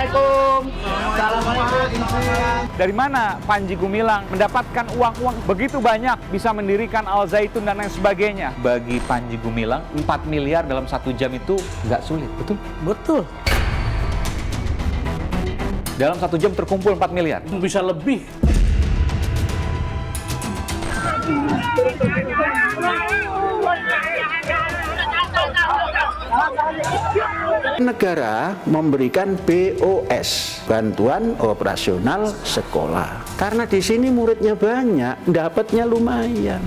Assalamualaikum. Dari mana Panji Gumilang mendapatkan uang begitu banyak bisa mendirikan Al Zaitun dan lain sebagainya? Bagi Panji Gumilang, 4 miliar dalam 1 jam itu nggak sulit, betul? Betul, Dalam 1 jam terkumpul 4 miliar. bisa lebih. Negara memberikan BOS, bantuan operasional sekolah. Karena di sini muridnya banyak, dapatnya lumayan.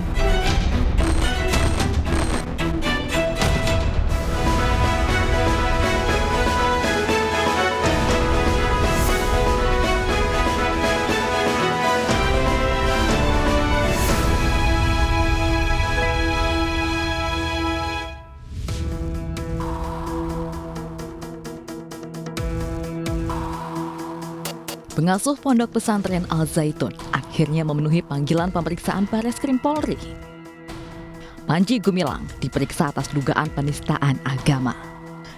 Pengasuh Pondok Pesantren Al Zaitun akhirnya memenuhi panggilan pemeriksaan Bareskrim Polri. Panji Gumilang diperiksa atas dugaan penistaan agama.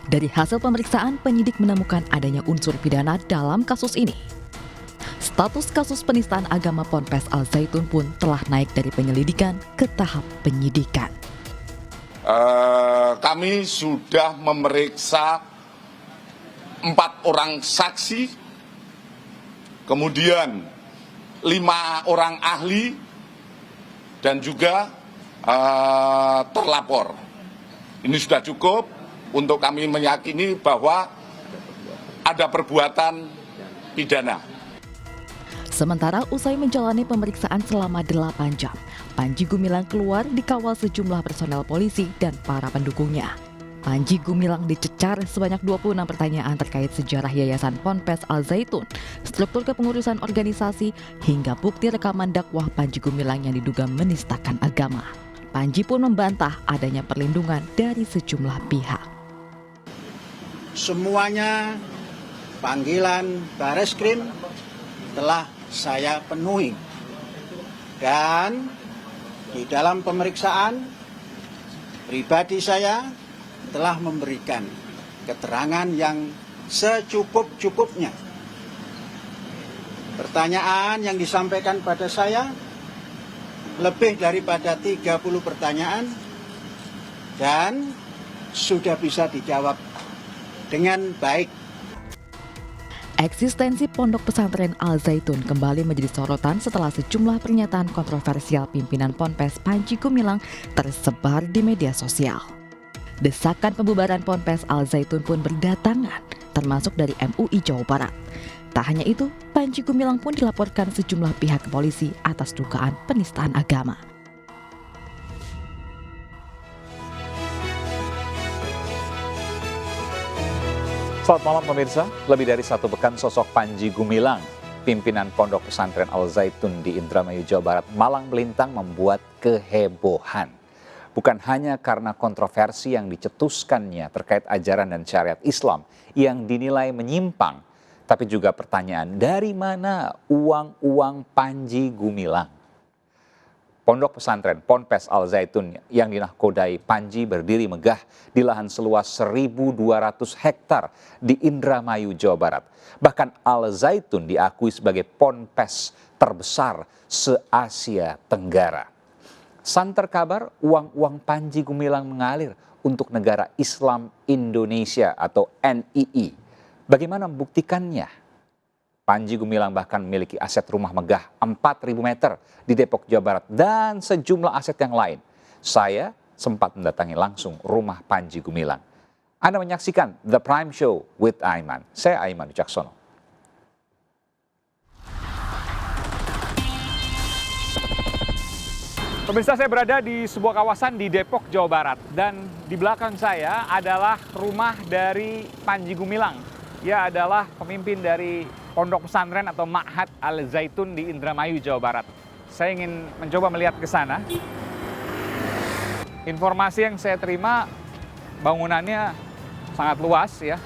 Dari hasil pemeriksaan, penyidik menemukan adanya unsur pidana dalam kasus ini. Status kasus penistaan agama Ponpes Al Zaitun pun telah naik dari penyelidikan ke tahap penyidikan. Kami sudah memeriksa 4 orang saksi, kemudian 5 orang ahli dan juga terlapor. Ini sudah cukup untuk kami meyakini bahwa ada perbuatan pidana. Sementara usai menjalani pemeriksaan selama 8 jam, Panji Gumilang keluar dikawal sejumlah personel polisi dan para pendukungnya. Panji Gumilang dicecar sebanyak 26 pertanyaan terkait sejarah Yayasan Ponpes Al Zaitun, struktur kepengurusan organisasi, hingga bukti rekaman dakwah Panji Gumilang yang diduga menistakan agama. Panji pun membantah adanya perlindungan dari sejumlah pihak. Semuanya panggilan Bareskrim telah saya penuhi. Dan di dalam pemeriksaan pribadi saya telah memberikan keterangan yang secukup-cukupnya. Pertanyaan yang disampaikan pada saya lebih daripada 30 pertanyaan dan sudah bisa dijawab dengan baik. Eksistensi Pondok Pesantren Al Zaitun kembali menjadi sorotan setelah sejumlah pernyataan kontroversial pimpinan Ponpes Panji Gumilang tersebar di media sosial. Desakan pembubaran Ponpes Al Zaitun pun berdatangan, termasuk dari MUI Jawa Barat. Tak hanya itu, Panji Gumilang pun dilaporkan sejumlah pihak ke polisi atas dugaan penistaan agama. Selamat malam pemirsa, lebih dari 1 pekan sosok Panji Gumilang, pimpinan Pondok Pesantren Al Zaitun di Indramayu, Jawa Barat, Malang Melintang membuat kehebohan. Bukan hanya karena kontroversi yang dicetuskannya terkait ajaran dan syariat Islam yang dinilai menyimpang, tapi juga pertanyaan dari mana uang Panji Gumilang. Pondok pesantren Ponpes Al Zaitun yang dinahkodai Panji berdiri megah di lahan seluas 1.200 hektar di Indramayu, Jawa Barat. Bahkan Al Zaitun diakui sebagai ponpes terbesar se-Asia Tenggara. Santer kabar uang Panji Gumilang mengalir untuk negara Islam Indonesia atau NII. Bagaimana membuktikannya? Panji Gumilang bahkan memiliki aset rumah megah 4.000 meter di Depok, Jawa Barat dan sejumlah aset yang lain. Saya sempat mendatangi langsung rumah Panji Gumilang. Anda menyaksikan The Prime Show with Aiman. Saya Aiman Wicaksono. Pemirsa, saya berada di sebuah kawasan di Depok, Jawa Barat. Dan di belakang saya adalah rumah dari Panji Gumilang. Ia adalah pemimpin dari Pondok Pesantren atau Ma'had Al Zaitun di Indramayu, Jawa Barat. Saya ingin mencoba melihat ke sana. Informasi yang saya terima, bangunannya sangat luas ya.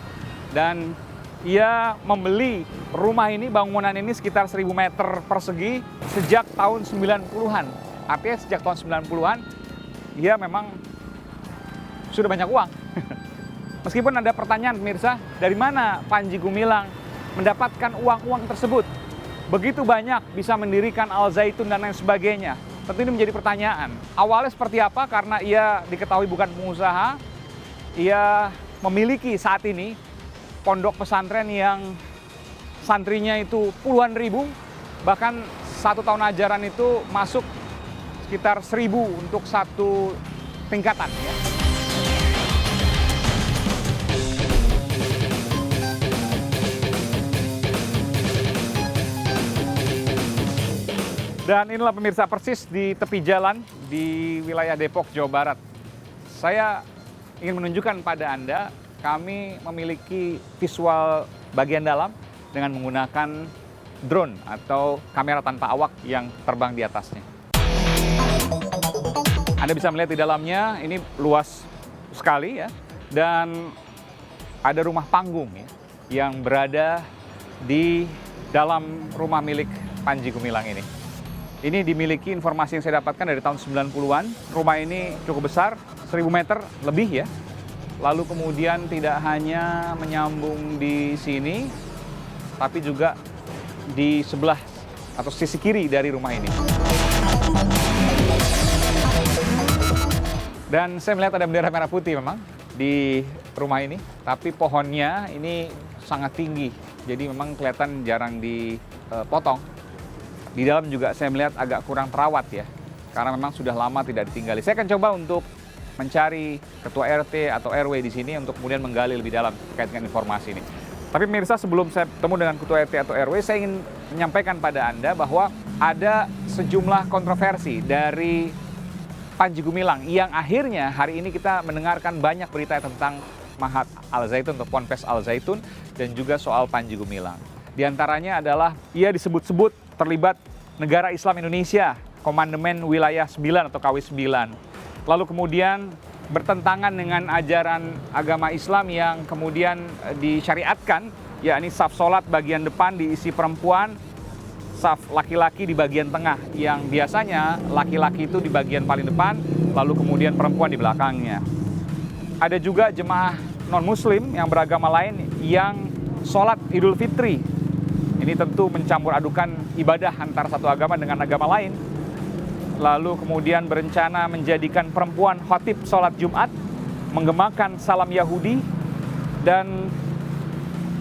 Dan ia membeli rumah ini, bangunan ini sekitar 1.000 meter persegi sejak tahun 90-an. Artinya sejak tahun 90-an, dia memang sudah banyak uang. Meskipun ada pertanyaan pemirsa, dari mana Panji Gumilang mendapatkan uang-uang tersebut? Begitu banyak bisa mendirikan Al Zaitun dan lain sebagainya. Tentu ini menjadi pertanyaan. Awalnya seperti apa? Karena ia diketahui bukan pengusaha, ia memiliki saat ini pondok pesantren yang santrinya itu puluhan ribu, bahkan 1 tahun ajaran itu masuk sekitar 1.000 untuk satu tingkatan. Ya. Dan inilah pemirsa persis di tepi jalan di wilayah Depok, Jawa Barat. Saya ingin menunjukkan pada Anda, kami memiliki visual bagian dalam dengan menggunakan drone atau kamera tanpa awak yang terbang di atasnya. Anda bisa melihat di dalamnya, ini luas sekali ya, dan ada rumah panggung ya, yang berada di dalam rumah milik Panji Gumilang ini. Ini dimiliki informasi yang saya dapatkan dari tahun 90-an. Rumah ini cukup besar, 1.000 meter lebih ya. Lalu kemudian tidak hanya menyambung di sini, tapi juga di sebelah atau sisi kiri dari rumah ini. Dan saya melihat ada bendera merah putih memang di rumah ini, tapi pohonnya ini sangat tinggi, jadi memang kelihatan jarang dipotong. Di dalam juga saya melihat agak kurang terawat ya, karena memang sudah lama tidak ditinggali. Saya akan coba untuk mencari ketua RT atau RW di sini untuk kemudian menggali lebih dalam terkait dengan informasi ini. Tapi pemirsa, sebelum saya bertemu dengan ketua RT atau RW, saya ingin menyampaikan pada Anda bahwa ada sejumlah kontroversi dari Panji Gumilang yang akhirnya hari ini kita mendengarkan banyak berita tentang Mahat Al Zaitun atau Ponpes Al Zaitun dan juga soal Panji Gumilang. Di antaranya adalah ia disebut-sebut terlibat Negara Islam Indonesia, Komandemen Wilayah 9 atau KW 9. Lalu kemudian bertentangan dengan ajaran agama Islam yang kemudian disyariatkan, yakni saf sholat bagian depan diisi perempuan, saf laki-laki di bagian tengah, yang biasanya laki-laki itu di bagian paling depan, lalu kemudian perempuan di belakangnya. Ada juga jemaah non-muslim yang beragama lain yang sholat Idul Fitri. Ini tentu mencampur adukan ibadah antara satu agama dengan agama lain. Lalu kemudian berencana menjadikan perempuan khatib sholat Jumat, menggemakan salam Yahudi, dan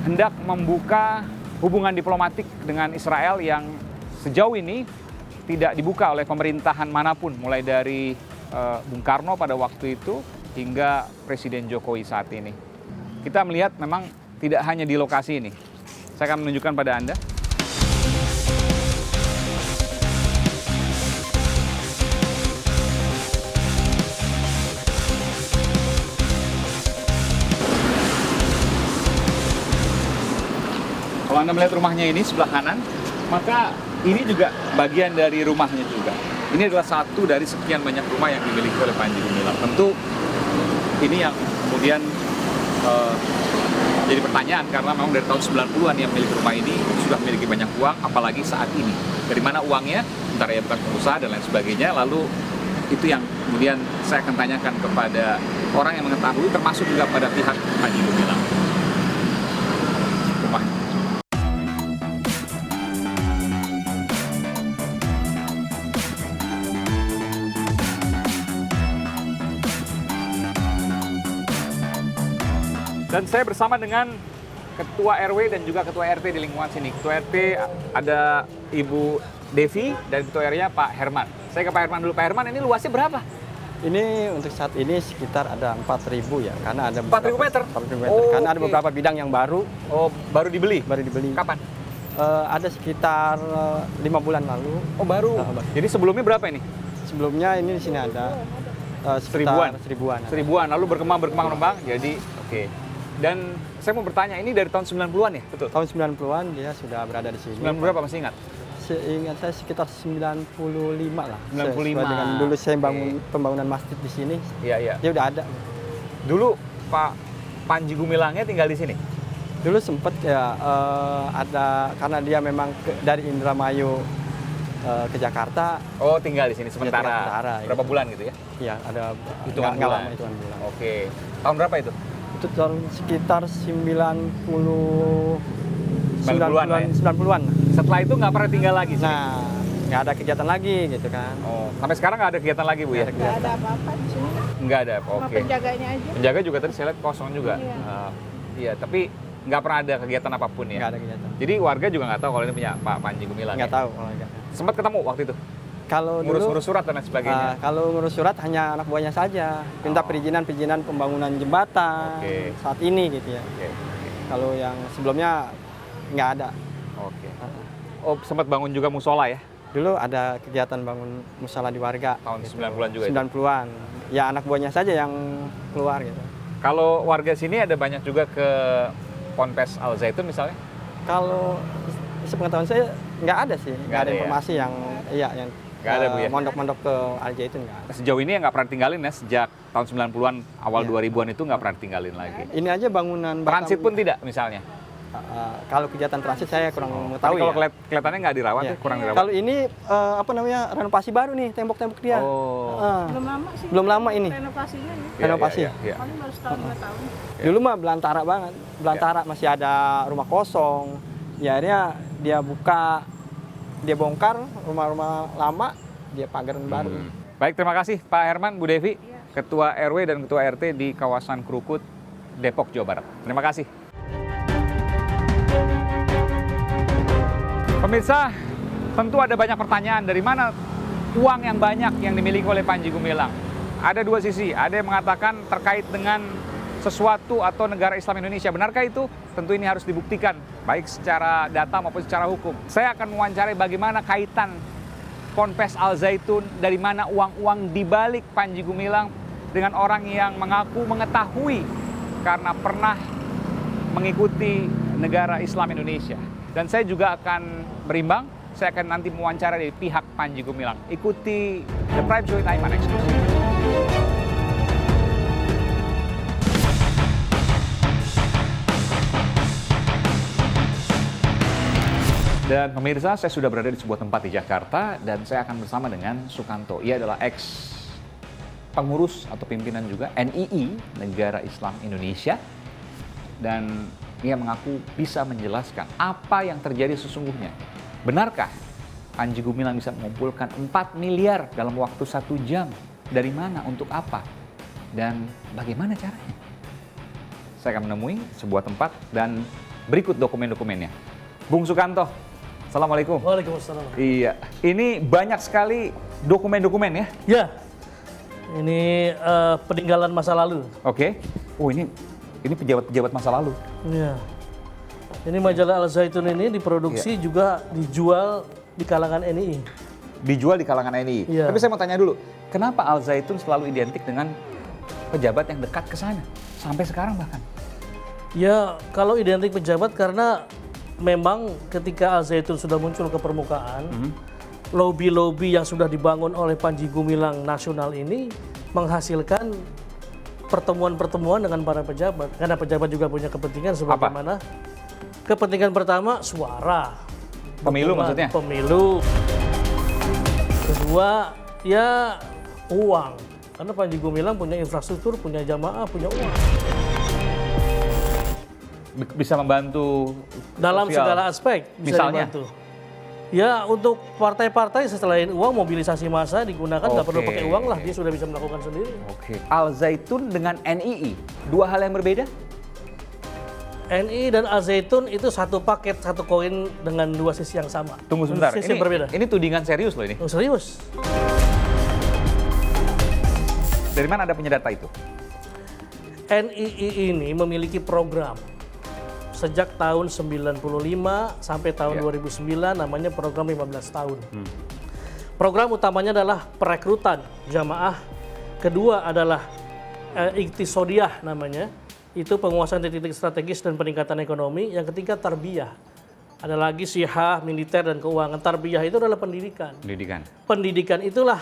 hendak membuka hubungan diplomatik dengan Israel yang sejauh ini tidak dibuka oleh pemerintahan manapun, mulai dari Bung Karno pada waktu itu hingga Presiden Jokowi saat ini. Kita melihat memang tidak hanya di lokasi ini. Saya akan menunjukkan pada Anda. Kalau Anda melihat rumahnya ini sebelah kanan, maka ini juga bagian dari rumahnya juga. Ini adalah satu dari sekian banyak rumah yang dimiliki oleh Panji Gumilang. Tentu ini yang kemudian jadi pertanyaan, karena memang dari tahun 90-an yang milik rumah ini sudah memiliki banyak uang, apalagi saat ini. Dari mana uangnya? Sementara ya bukan pengusaha dan lain sebagainya. Lalu itu yang kemudian saya akan tanyakan kepada orang yang mengetahui, termasuk juga pada pihak Panji Gumilang. Rumahnya. Dan saya bersama dengan Ketua RW dan juga Ketua RT di lingkungan sini. Ketua RT ada Ibu Devi dan Ketua RW-nya Pak Herman. Saya ke Pak Herman dulu. Pak Herman, ini luasnya berapa? Ini untuk saat ini sekitar ada 4.000 ya, karena ada 4.000 meter? 4.000 meter. Oh, karena ada oke. beberapa bidang yang baru. Oh, baru dibeli? Baru dibeli. Kapan? Ada sekitar 5 bulan lalu. Oh, baru. Baru. Jadi sebelumnya berapa ini? Sebelumnya ini di sini ada sekitar seribuan. Seribuan, lalu berkembang. Jadi, oke. Dan saya mau bertanya, ini dari tahun 90-an ya? Betul? Tahun 90-an dia sudah berada di sini. 90 berapa, masih ingat? Seingat saya sekitar 95 lah. 95. Sesuai dengan dulu saya bangun pembangunan masjid di sini. Iya. Dia udah ada. Dulu Pak Panji Gumilangnya tinggal di sini? Dulu sempat ya ada, karena dia memang dari Indramayu ke Jakarta. Oh, tinggal di sini sementara. Ya, sementara, berapa ya. bulan gitu ya? Iya, ada Hitungan nggak bulan. lama hitungan bulan. Oke. Tahun berapa itu? Itu tahun sekitar 90 90-an lah ya? 90-an. Setelah itu nggak pernah tinggal lagi sih? Nah, nggak ada kegiatan lagi gitu kan. Oh, sampai sekarang nggak ada kegiatan lagi Bu ya? Nggak ada apa-apa di sini. Nggak ada, Cuma oke. penjaganya aja. Penjaga juga tadi saya lihat kosong juga. Iya. Iya, tapi nggak pernah ada kegiatan apapun ya? Nggak ada kegiatan. Jadi warga juga nggak tahu kalau ini punya Pak Panji Gumilang Nggak ya? tahu kalau nggak. Sempat ketemu waktu itu? Kalau dulu Ngurus-ngurus surat dan lain sebagainya? kalau ngurus surat hanya anak buahnya saja, minta Oh. perizinan pembangunan jembatan Oke. saat ini gitu ya. Oke. Kalau yang sebelumnya nggak ada. Oke. Oh, sempat bangun juga musola ya? Dulu ada kegiatan bangun musala di warga. Tahun 90-an juga itu? 90-an. Ya anak buahnya saja yang keluar gitu. Kalau warga sini ada banyak juga ke Ponpes Al Zaitun misalnya? Kalau sepengetahuan saya nggak ada sih, nggak ada ada ya? informasi yang yang Nggak ada, Bu, ya? mondok-mondok ke Alja itu nggak ada. Sejauh ini yang nggak pernah tinggalin ya, sejak tahun 90-an, awal Iya. 2000-an itu nggak pernah tinggalin lagi. Ini aja bangunan Transit Batam- pun tidak misalnya? kalau kegiatan transit saya kurang Tapi mengetahui kalau ya. kelihatannya nggak dirawat Iya. ya, kurang dirawat? Kalau ini renovasi baru nih tembok-tembok dia. Oh. Belum lama sih. Belum lama ini. Renovasinya ya. Iya, renovasi. iya, iya. Paling baru setahun 2 tahun. Dulu mah belantara banget, belantara masih ada rumah kosong. Ya akhirnya dia buka, dia bongkar rumah-rumah lama, dia pagaran baru. Baik, terima kasih Pak Herman, Bu Devi, Ketua RW dan Ketua RT di kawasan Krukut, Depok, Jawa Barat. Terima kasih. Pemirsa, tentu ada banyak pertanyaan dari mana uang yang banyak yang dimiliki oleh Panji Gumilang. Ada dua sisi, ada yang mengatakan terkait dengan sesuatu atau negara Islam Indonesia. Benarkah itu? Tentu ini harus dibuktikan, baik secara data maupun secara hukum. Saya akan mewawancarai bagaimana kaitan Ponpes Al Zaitun, dari mana uang-uang dibalik Panji Gumilang dengan orang yang mengaku mengetahui karena pernah mengikuti negara Islam Indonesia. Dan saya juga akan berimbang, saya akan nanti mewawancara dari pihak Panji Gumilang. Ikuti The Prime Show with Aiman eksklusif. Dan pemirsa, saya sudah berada di sebuah tempat di Jakarta dan saya akan bersama dengan Sukanto. Ia adalah ex pengurus atau pimpinan juga NII, Negara Islam Indonesia. Dan ia mengaku bisa menjelaskan apa yang terjadi sesungguhnya. Benarkah Panji Gumilang bisa mengumpulkan 4 miliar dalam waktu 1 jam? Dari mana, untuk apa? Dan bagaimana caranya? Saya akan menemui sebuah tempat dan berikut dokumen-dokumennya. Bung Sukanto, Assalamualaikum. Waalaikumsalam. Iya, ini banyak sekali dokumen-dokumen ya? Ya, ini peninggalan masa lalu. Oke. Oh, ini pejabat-pejabat masa lalu. Ya. Ini majalah Al Zaitun ini diproduksi juga dijual di kalangan NII. Dijual di kalangan NII. Iya. Tapi saya mau tanya dulu, kenapa Al Zaitun selalu identik dengan pejabat yang dekat ke sana? Sampai sekarang bahkan. Ya, kalau identik pejabat karena memang ketika Al Zaitun sudah muncul ke permukaan, lobby-lobby yang sudah dibangun oleh Panji Gumilang nasional ini menghasilkan pertemuan-pertemuan dengan para pejabat. Karena pejabat juga punya kepentingan sebagaimana kepentingan pertama suara. Pemilu Dukungan maksudnya? Pemilu. Kedua, ya uang. Karena Panji Gumilang punya infrastruktur, punya jamaah, punya uang. Bisa membantu Dalam sosial. segala aspek bisa Misalnya? dibantu. Ya untuk partai-partai selain uang, mobilisasi massa digunakan, nggak perlu Oke. pakai uang lah, dia sudah bisa melakukan sendiri. Oke. Al Zaitun dengan NII, dua hal yang berbeda? NI dan Al Zaitun itu satu paket, satu koin dengan dua sisi yang sama. Tunggu sebentar, Sisi yang berbeda. ini tudingan serius loh ini. Oh, serius. Dari mana Anda punya data itu? NII ini memiliki program sejak tahun 95 sampai tahun Ya. 2009, namanya program 15 tahun. Program utamanya adalah perekrutan jamaah. Kedua adalah iktisodiyah namanya, itu penguasaan titik strategis dan peningkatan ekonomi. Yang ketiga tarbiyah. Ada lagi sihah, militer dan keuangan. Tarbiyah itu adalah pendidikan. Pendidikan. Pendidikan itulah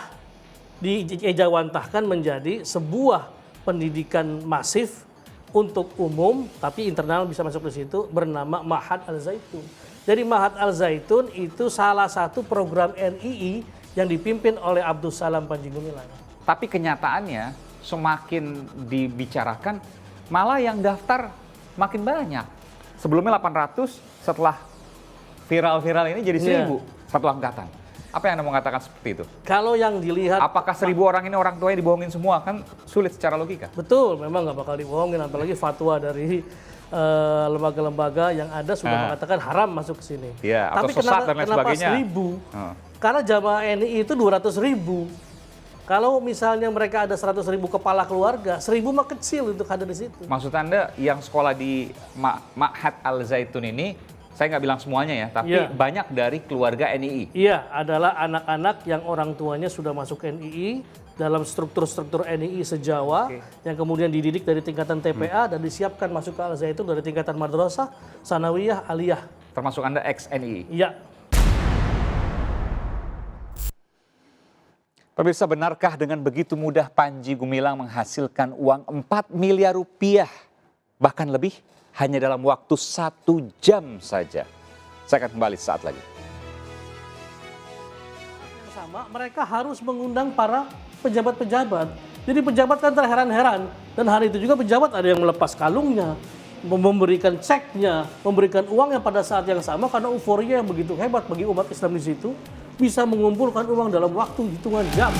diejawantahkan menjadi sebuah pendidikan masif untuk umum, tapi internal bisa masuk ke situ, bernama Ma'had Al Zaitun. Jadi Ma'had Al Zaitun itu salah satu program NII yang dipimpin oleh Abdus Salam Panji Gumilang. Tapi kenyataannya semakin dibicarakan, malah yang daftar makin banyak. Sebelumnya 800, setelah viral-viral ini jadi Iya. 1000 satu angkatan. Apa yang Anda mau katakan seperti itu? Kalau yang dilihat Apakah 1000 orang ini orang tuanya dibohongin semua? Kan sulit secara logika. betul, memang nggak bakal dibohongin, apalagi fatwa dari lembaga-lembaga yang ada sudah mengatakan haram masuk ke sini. Iya, atau Tapi sesat dan lain kenapa sebagainya. 1000? Oh. Karena jamaah NI itu 200.000. Kalau misalnya mereka ada 100.000 kepala keluarga, 1000 mah kecil untuk ada di situ. Maksud Anda yang sekolah di Ma'had Al-Zaitun ini, saya nggak bilang semuanya ya, tapi Iya. banyak dari keluarga NII. Iya, adalah anak-anak yang orang tuanya sudah masuk NII dalam struktur-struktur NII se-Jawa yang kemudian dididik dari tingkatan TPA dan disiapkan masuk ke Al-Zaitun dari tingkatan madrasah, sanawiyah, aliyah. Termasuk Anda ex-NII. Iya. Pemirsa, benarkah dengan begitu mudah Panji Gumilang menghasilkan uang 4 miliar rupiah, bahkan lebih, hanya dalam waktu 1 jam saja? Saya akan kembali saat lagi. Yang sama, mereka harus mengundang para pejabat-pejabat. Jadi pejabat kan terheran-heran. Dan hari itu juga pejabat ada yang melepas kalungnya, memberikan ceknya, memberikan uangnya pada saat yang sama karena euforia yang begitu hebat bagi umat Islam di situ bisa mengumpulkan uang dalam waktu hitungan jam.